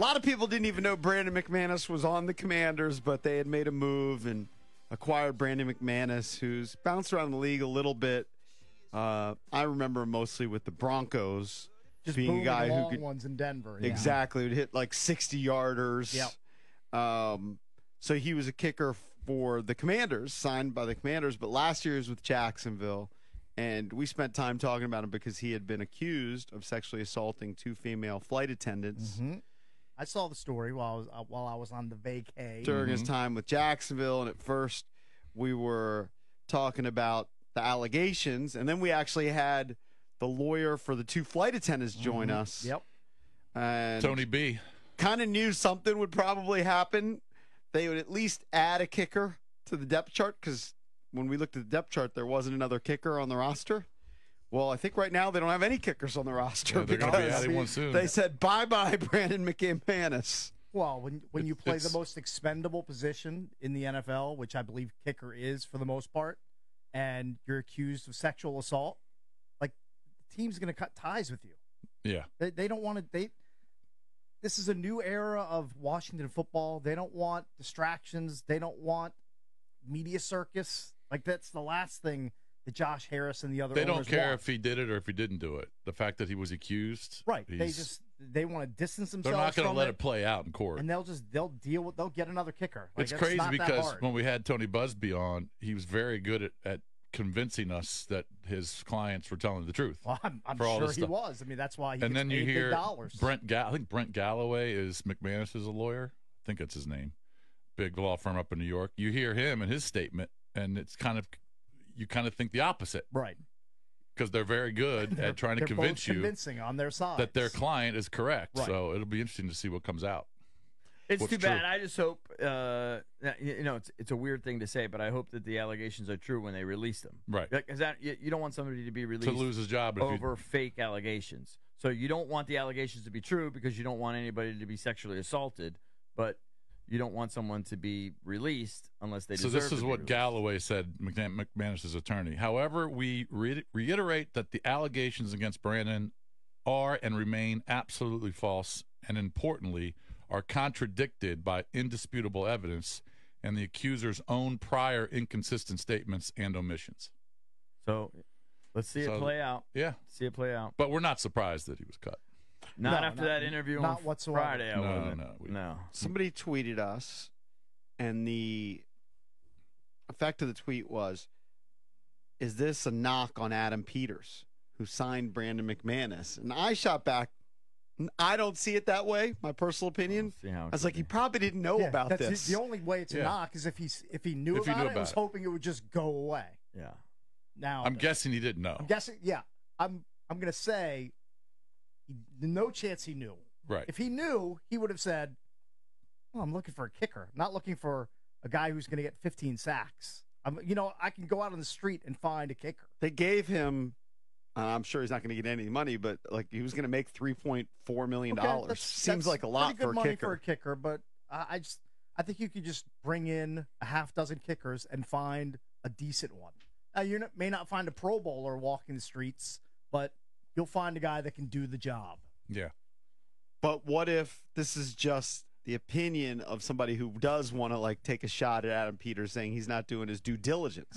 lot of people didn't even know Brandon McManus was on the Commanders, but they had made a move and acquired Brandon McManus, who's bounced around the league a little bit. I remember him mostly with the Broncos. Just being a guy long who could, ones in Denver. Yeah. Exactly, would hit like 60-yarders. Yep. So he was a kicker for the Commanders, signed by the Commanders, but last year he was with Jacksonville, and we spent time talking about him because he had been accused of sexually assaulting 2 female flight attendants. Mm-hmm. I saw the story while I was on the vacay. During his time with Jacksonville, and at first we were talking about the allegations, and then we actually had the lawyer for the 2 flight attendants join us. Yep. And Tony B. kind of knew something would probably happen. They would at least add a kicker to the depth chart, because when we looked at the depth chart, there wasn't another kicker on the roster. Well, I think right now they don't have any kickers on the roster. Yeah, they're going to be adding one soon. They said bye-bye Brandon McManus. Well, when you play the most expendable position in the NFL, which I believe kicker is for the most part, and you're accused of sexual assault, like, the team's going to cut ties with you. Yeah. They don't want to. This is a new era of Washington football. They don't want distractions. They don't want media circus. Like, that's the last thing that Josh Harris and the other They don't owners care want. if he did it or if he didn't do it. The fact that he was accused. Right. They want to distance themselves. They're not going to from let it play out in court. And they'll get another kicker. Like, It's that's crazy not that because hard. when we had Tony Busby on, he was very good at convincing us that his clients were telling the truth. Well, I'm for all sure this he stuff. was. I mean, that's why he And gets then you paid hear big dollars. I think Brent Galloway is McManus' lawyer. I think that's his name. Big law firm up in New York. You hear him and his statement, and it's you kind of think the opposite. Right. Because they're very good at trying to They're convince both you convincing on their side that their client is correct. Right. So it'll be interesting to see what comes out. It's What's too bad. true. I just hope, it's a weird thing to say, but I hope that the allegations are true when they release them. Right. Because you don't want somebody to be released To lose his job over fake allegations. So you don't want the allegations to be true because you don't want anybody to be sexually assaulted, but you don't want someone to be released unless they deserve So this to is be what released. Galloway said, McManus' attorney. However, we reiterate that the allegations against Brandon are and remain absolutely false, and importantly, are contradicted by indisputable evidence and the accuser's own prior inconsistent statements and omissions. So let's see it play out. Yeah. See it play out. But we're not surprised that he was cut. Not after that interview not on whatsoever. Friday. I wasn't. No. Somebody tweeted us, and the effect of the tweet was, is this a knock on Adam Peters, who signed Brandon McManus? And I shot back, I don't see it that way, my personal opinion. I was like, he probably didn't know about that's this. The only way it's a knock is if he knew about it and was hoping it would just go away. Yeah. Now I'm guessing he didn't know. I'm guessing. Yeah. I'm going to say no chance he knew. Right. If he knew, he would have said, well, I'm looking for a kicker, not looking for a guy who's going to get 15 sacks. I can go out on the street and find a kicker. They gave him, I'm sure he's not going to get any money, but like he was going to make $3.4 million. Okay, Seems that's like a lot pretty good for a money kicker. for a kicker, but I think you could just bring in a half dozen kickers and find a decent one. Now, you may not find a Pro Bowler walking the streets, but you'll find a guy that can do the job. Yeah. But what if this is just the opinion of somebody who does want to like take a shot at Adam Peters, saying he's not doing his due diligence?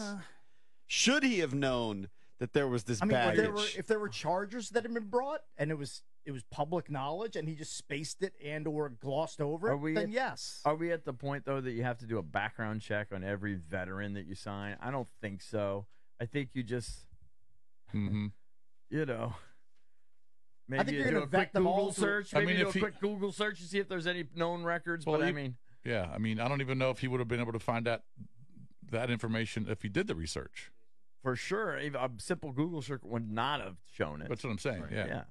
Should he have known that there was this baggage? If there were charges that had been brought and it was public knowledge and he just spaced it and or glossed over it, then yes. Are we at the point, though, that you have to do a background check on every veteran that you sign? I don't think so. I think you just, maybe I think you you're do gonna a quick vet them all Google search. I Maybe mean, do a if he- quick Google search and see if there's any known records. Well, but yeah, I mean, I don't even know if he would have been able to find that information if he did the research. For sure, even a simple Google search would not have shown it. That's what I'm saying. Yeah.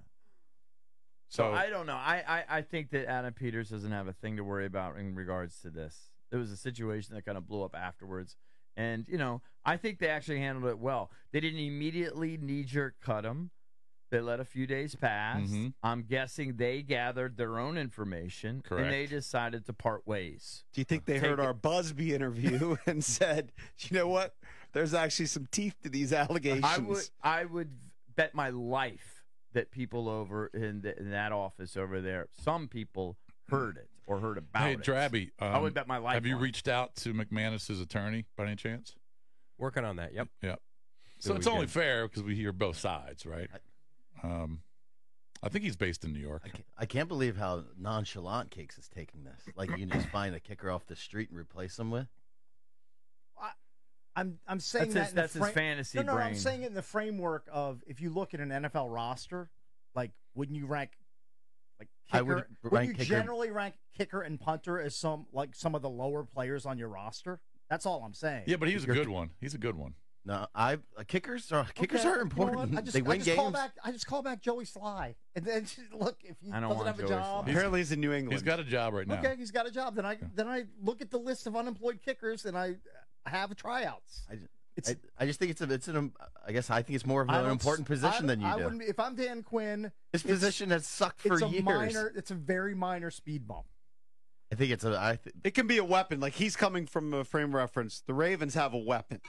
So I don't know. I think that Adam Peters doesn't have a thing to worry about in regards to this. There was a situation that kind of blew up afterwards. And, I think they actually handled it well. They didn't immediately knee-jerk cut him. They let a few days pass. I'm guessing they gathered their own information. Correct. And they decided to part ways. Do you think they heard our Busby interview and said, you know what? There's actually some teeth to these allegations. I would bet my life that people over in that office over there, some people heard it or heard about Hey, it. Drabby, I would bet my life. have you on it. reached out to McManus's attorney by any chance? Working on that. Yep. Yep. So it's only fair because we hear both sides, right? I think he's based in New York. I can't believe how nonchalant Cakes is taking this. Like you can just find a kicker off the street and replace him with. I'm saying that's his fantasy no, brain. I'm saying it in the framework of if you look at an NFL roster, like wouldn't you rank like kicker? I would Wouldn't rank you kicker- generally rank kicker and punter as some of the lower players on your roster? That's all I'm saying. Yeah, but he's a good one. He's a good one. No, kickers are Okay, important. You know what? They win games. I just call back Joey Sly, and then look if he I don't doesn't want have a Joey job. Sly. Apparently, he's in New England. He's got a job right now. Okay, he's got a job. Then I look at the list of unemployed kickers and I have tryouts. I just think I guess I think it's more of an important position than you do. Wouldn't, if I'm Dan Quinn, This position has sucked for years. It's a very minor speed bump. I think It can be a weapon. Like he's coming from a frame reference. The Ravens have a weapon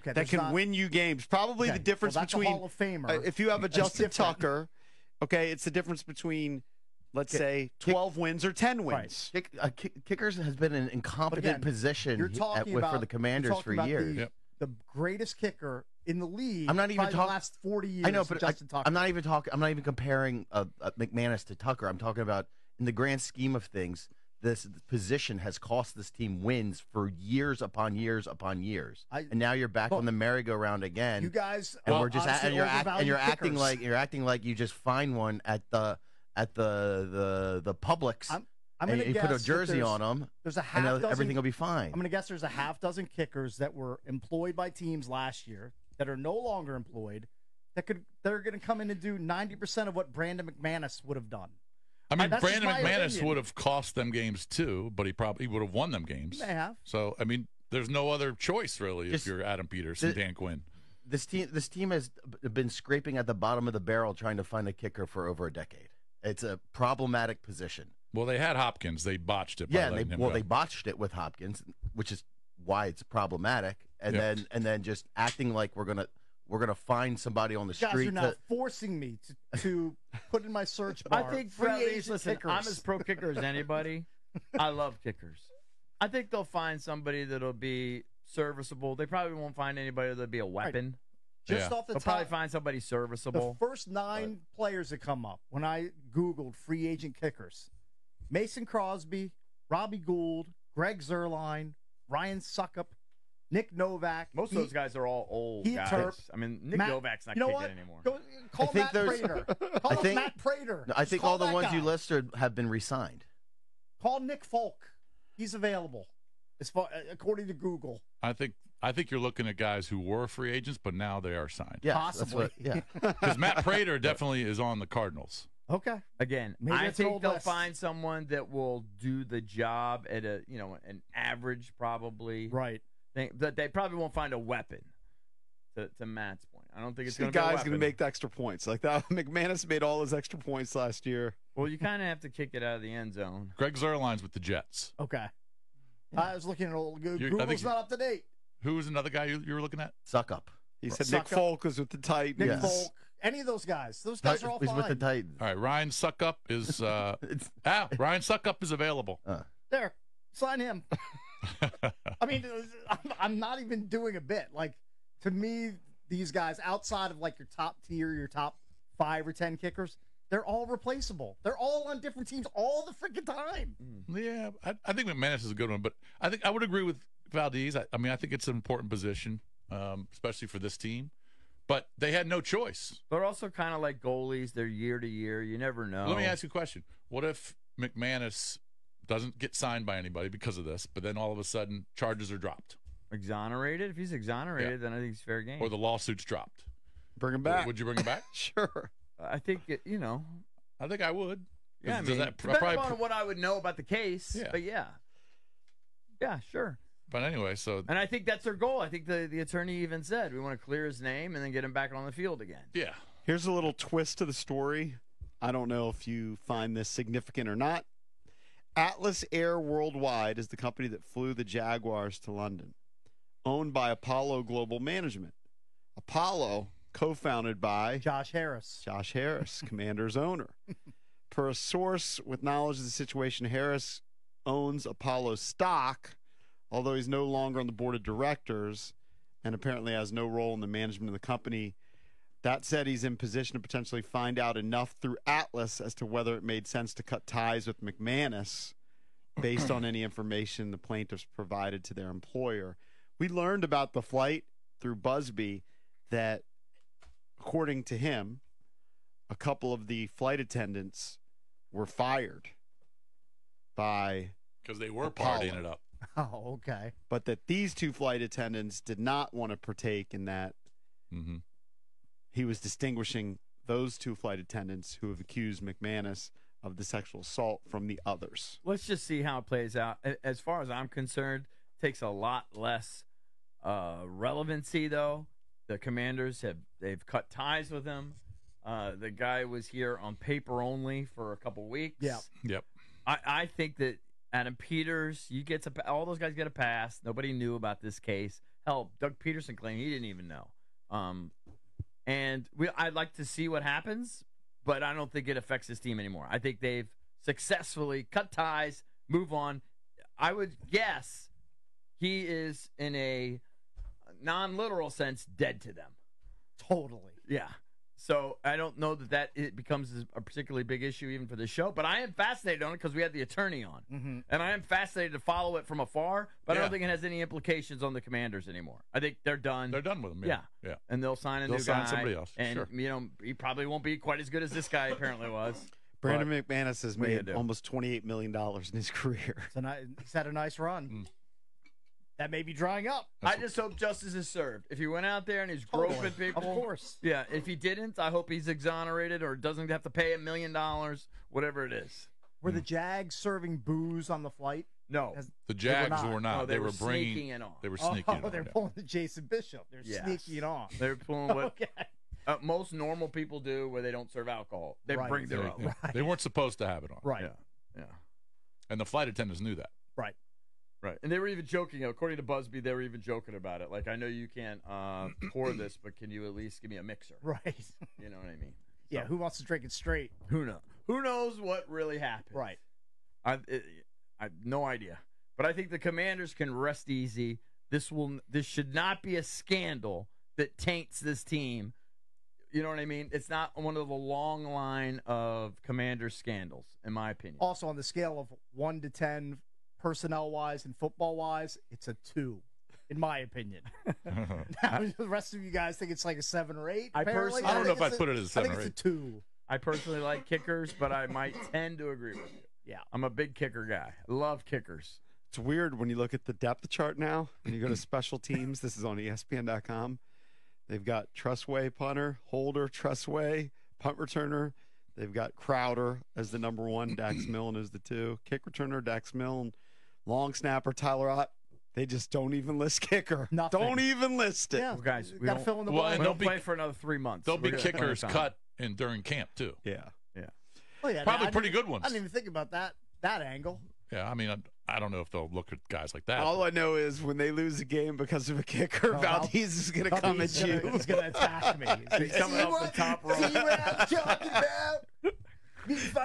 that can win you games. Probably the difference that's between a Hall of Famer. If you have a Justin Tucker, okay, it's the difference between let's say 12 wins or 10 wins. Kickers has been an incompetent position for the Commanders for years. The greatest kicker in the league. I'm not even talking the last 40 years. I know, but Justin Tucker. I'm not even talking. I'm not even comparing McManus to Tucker. I'm talking about in the grand scheme of things. This position has cost this team wins for years upon years upon years, and now you're back on the merry-go-round again. You guys, and we're just and you're acting like you just find one at the Publix. I'm going to you guess put a jersey on them. There's a half dozen, everything will be fine. I'm going to guess there's a half dozen kickers that were employed by teams last year that are no longer employed that are going to come in and do 90% of what Brandon McManus would have done. I mean, Brandon McManus would have cost them games too, but he probably would have won them games. He may have. So, I mean, there's no other choice really if you're Adam Peters and Dan Quinn. This team has been scraping at the bottom of the barrel trying to find a kicker for over a decade. It's a problematic position. Well, they had Hopkins. They botched it. They botched it with Hopkins, which is why it's problematic. And then just acting like we're gonna find somebody on the street. Guys are now forcing me to put in my search bar. I think free agent listen, kickers. I'm as pro kicker as anybody. I love kickers. I think they'll find somebody that'll be serviceable. They probably won't find anybody that'll be a weapon. Just off the They'll top, probably find somebody serviceable. The first 9 players that come up when I Googled free agent kickers: Mason Crosby, Robbie Gould, Greg Zuerlein, Ryan Suckup, Nick Novak. Most of those guys are all old guys. Terp, I mean, Nick Novak's not kicking anymore. Call Matt Prater. Call Matt Prater. I think all the ones you listed have been re-signed. Call Nick Folk. He's available, as far according to Google. I think you're looking at guys who were free agents, but now they are signed. Yes, possibly. Because Matt Prater definitely is on the Cardinals. Okay. Again, I think they'll find someone that will do the job at an average probably. Right. That they probably won't find a weapon. To Matt's point, I don't think it's going to be a guy's weapon. going to make the extra points like that. McManus made all his extra points last year. Well, you kind of have to kick it out of the end zone. Greg Zuerlein's with the Jets. Okay. I was looking at Google's not up to date. Who was another guy you were looking at? Suckup. He said Nick Folk was with the Titans. Nick Folk. Any of those guys. Those guys are all fine. He's with the Titans. All right, Ryan Suckup is Ryan Suckup is available. There. Sign him. I mean, I'm not even doing a bit. Like, to me, these guys, outside of like your top tier, your top 5 or 10 kickers, they're all replaceable. They're all on different teams all the freaking time. Yeah, I think McManus is a good one, but I would agree with Valdez. I mean, I think it's an important position, especially for this team. But they had no choice. They're also kind of like goalies. They're year to year. You never know. Let me ask you a question. What if McManus doesn't get signed by anybody because of this, but then all of a sudden charges are dropped? Exonerated? If he's exonerated, then I think it's fair game. Or the lawsuit's dropped. Bring him back. Would you bring him back? Sure. I think, I think I would. Yeah, I mean, depending on what I would know about the case. Yeah. But yeah. Yeah, sure. But anyway, and I think that's their goal. I think the attorney even said we want to clear his name and then get him back on the field again. Yeah. Here's a little twist to the story. I don't know if you find this significant or not. Atlas Air Worldwide is the company that flew the Jaguars to London, owned by Apollo Global Management. Apollo, co-founded by Josh Harris, Commander's owner. Per a source with knowledge of the situation, Harris owns Apollo stock, although he's no longer on the board of directors and apparently has no role in the management of the company. That said, he's in position to potentially find out enough through Atlas as to whether it made sense to cut ties with McManus based on any information the plaintiffs provided to their employer. We learned about the flight through Busby that, according to him, a couple of the flight attendants were fired by because they were Apollo. partying it up. Oh, okay. But that these two flight attendants did not want to partake in that. Mm-hmm. He was distinguishing those two flight attendants who have accused McManus of the sexual assault from the others. Let's just see how it plays out. As far as I'm concerned, it takes a lot less relevancy, though. The Commanders they've cut ties with him. The guy was here on paper only for a couple weeks. Yeah. Yep. I think that Adam Peters, all those guys get a pass. Nobody knew about this case. Hell, Doug Peterson claimed he didn't even know. And I'd like to see what happens, but I don't think it affects his team anymore. I think they've successfully cut ties, move on. I would guess he is, in a non-literal sense, dead to them. Totally. Yeah. So I don't know that it becomes a particularly big issue even for the show, but I am fascinated on it because we had the attorney on. Mm-hmm. And I am fascinated to follow it from afar, but I don't think it has any implications on the Commanders anymore. I think they're done. They're done with him. Yeah. Yeah. And they'll sign They'll new sign guy. somebody else. And, Sure. He probably won't be quite as good as this guy apparently was. Brandon McManus has what do you made do? almost $28 million in his career. He's had a nice run. Mm. That may be drying up. I just hope justice is served. If he went out there and he's Totally. groping people. Of course. Yeah, if he didn't, I hope he's exonerated or doesn't have to pay $1 million, whatever it is. Were the Jags serving booze on the flight? No. The Jags not. were not. No, they were bringing. sneaking it on. They were sneaking. it on, They're yeah. pulling the Jason Bishop. They're Yes. sneaking it on. They're pulling what Okay. most normal people do where they don't serve alcohol. They Right. bring their own. Right. They weren't supposed to have it on. Right. Yeah. And the flight attendants knew that. Right. Right. And they were even joking. According to Busby, they were even joking about it. Like, I know you can't pour this, but can you at least give me a mixer? Right. You know what I mean? Yeah, who wants to drink it straight? Who knows? Who knows what really happened? Right. I have no idea. But I think the Commanders can rest easy. This should not be a scandal that taints this team. You know what I mean? It's not one of the long line of Commander scandals, in my opinion. Also, on the scale of 1 to 10, personnel-wise and football-wise, it's a 2, in my opinion. Now, the rest of you guys think it's like a 7 or 8. I personally- I don't know if think I'd put it as a 7 I or think 8. it's a 2. I personally like kickers, but I might tend to agree with you. Yeah. I'm a big kicker guy. I love kickers. It's weird when you look at the depth chart now and you go to special teams. This is on ESPN.com. They've got Trussway punter, Holder, Trussway, punt returner. They've got Crowder as the number 1, Dax Milne as the 2, kick returner, Dax Milne, long snapper, Tyler Ott. They just don't even list kicker. Nothing. Don't even list it. Yeah. Well, guys, we got to don't- fill in the Well, blank. and We they'll don't be- play for another 3 months. There'll be We're gonna have kickers time. cut during camp, too. Yeah. Oh, yeah, Probably I pretty didn't- good ones. I didn't even think about that angle. Yeah, I mean, I don't know if they'll look at guys like that. All I know is when they lose a game because of a kicker, No, Valdez is going to come at you. He's going to attack me. He's coming off the top row. See what I'm talking about? He's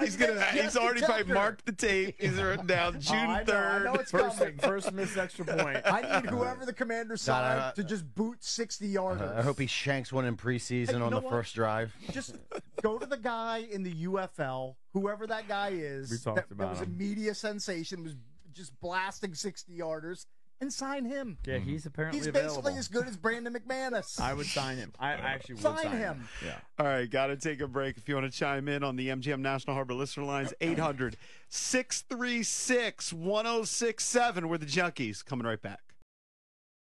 already probably marked the tape. He's written down June I 3rd. know it's coming. First missed extra point. I need whoever the commander signed to just boot 60-yarders. I hope he shanks one in preseason Hey, you on know the what? first drive. Just go to the guy in the UFL, whoever that guy is. We talked that about was him. a media sensation, was just blasting 60-yarders, and sign him. Yeah, he's apparently He's available. basically as good as Brandon McManus. I would sign him. I actually would Sign sign him. Yeah. All right, got to take a break. If you want to chime in on the MGM National Harbor listener lines, 800-636-1067. We're the Junkies. Coming right back.